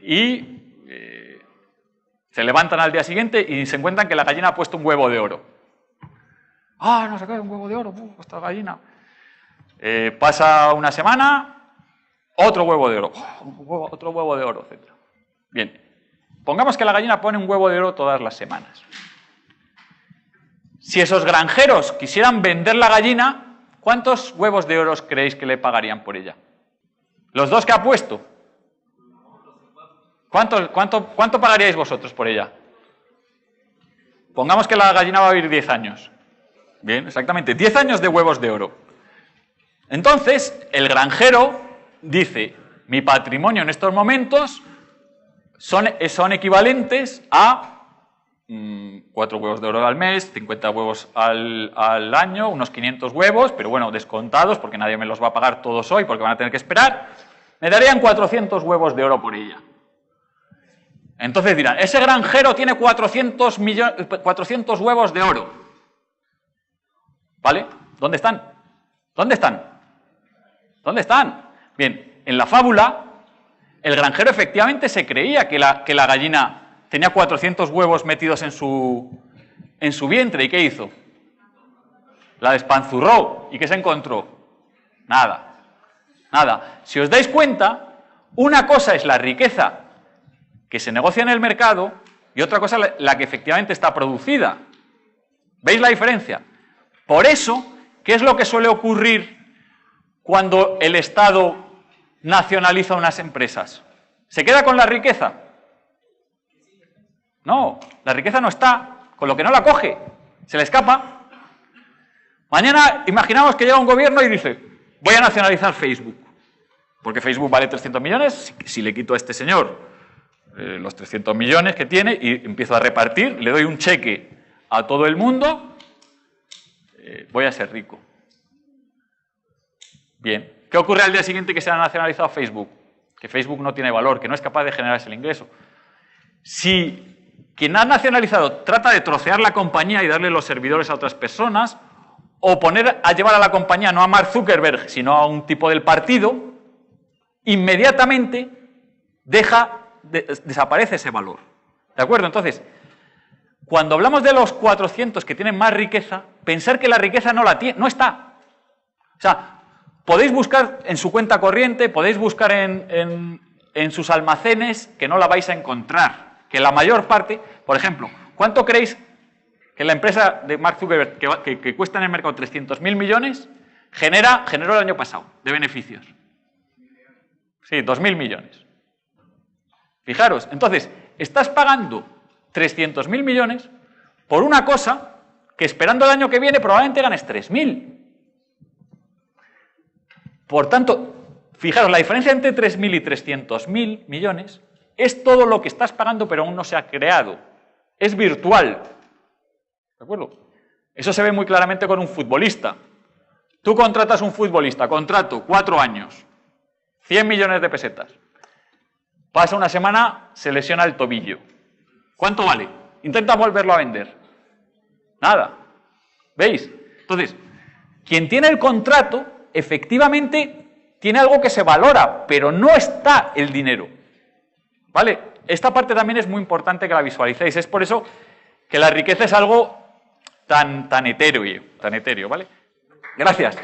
y se levantan al día siguiente y se encuentran que la gallina ha puesto un huevo de oro. ¡Ah, no sé qué! Un huevo de oro, esta gallina. Pasa una semana, otro huevo de oro, otro huevo de oro, etc. Bien, pongamos que la gallina pone un huevo de oro todas las semanas. Si esos granjeros quisieran vender la gallina, ¿cuántos huevos de oro creéis que le pagarían por ella? Los dos que ha puesto. ¿Cuánto pagaríais vosotros por ella? Pongamos que la gallina va a vivir 10 años. Bien, exactamente, 10 años de huevos de oro. Entonces, el granjero dice, mi patrimonio en estos momentos son equivalentes a 4 huevos de oro al mes, 50 huevos al año, unos 500 huevos, pero bueno, descontados, porque nadie me los va a pagar todos hoy, porque van a tener que esperar, me darían 400 huevos de oro por ella. Entonces dirán, ese granjero tiene 400 huevos de oro. ¿Vale? ¿Dónde están? ¿Dónde están? ¿Dónde están? Bien, en la fábula, el granjero efectivamente se creía que la gallina tenía 400 huevos metidos en su vientre. ¿Y qué hizo? La despanzurró. ¿Y qué se encontró? Nada. Nada. Si os dais cuenta, una cosa es la riqueza que se negocia en el mercado y otra cosa la que efectivamente está producida. ¿Veis la diferencia? Por eso, ¿qué es lo que suele ocurrir cuando el Estado nacionaliza unas empresas? ¿Se queda con la riqueza? No, la riqueza no está, con lo que no la coge, se le escapa. Mañana imaginamos que llega un gobierno y dice, voy a nacionalizar Facebook, porque Facebook vale 300 millones, si le quito a este señor los 300 millones que tiene y empiezo a repartir, le doy un cheque a todo el mundo, voy a ser rico. Bien, ¿qué ocurre al día siguiente que se ha nacionalizado Facebook? Que Facebook no tiene valor, que no es capaz de generar ese ingreso. Si quien ha nacionalizado trata de trocear la compañía y darle los servidores a otras personas, o poner a llevar a la compañía no a Mark Zuckerberg, sino a un tipo del partido, inmediatamente desaparece ese valor. ¿De acuerdo? Entonces, cuando hablamos de los 400 que tienen más riqueza, pensar que la riqueza no está. O sea, podéis buscar en su cuenta corriente, podéis buscar en sus almacenes, que no la vais a encontrar. Que la mayor parte, por ejemplo, ¿cuánto creéis que la empresa de Mark Zuckerberg, que cuesta en el mercado 300.000 millones, generó el año pasado de beneficios? Sí, 2.000 millones. Fijaros, entonces, estás pagando 300.000 millones por una cosa que esperando el año que viene probablemente ganes 3.000. Por tanto, fijaros, la diferencia entre 3.000 y 300.000 millones es todo lo que estás pagando pero aún no se ha creado. Es virtual. ¿De acuerdo? Eso se ve muy claramente con un futbolista. Tú contratas un futbolista, contrato 4 años, 100 millones de pesetas. Pasa una semana, se lesiona el tobillo. ¿Cuánto vale? Intenta volverlo a vender. Nada. ¿Veis? Entonces, quien tiene el contrato, efectivamente, tiene algo que se valora, pero no está el dinero. ¿Vale? Esta parte también es muy importante que la visualicéis. Es por eso que la riqueza es algo tan etéreo, ¿vale? Gracias.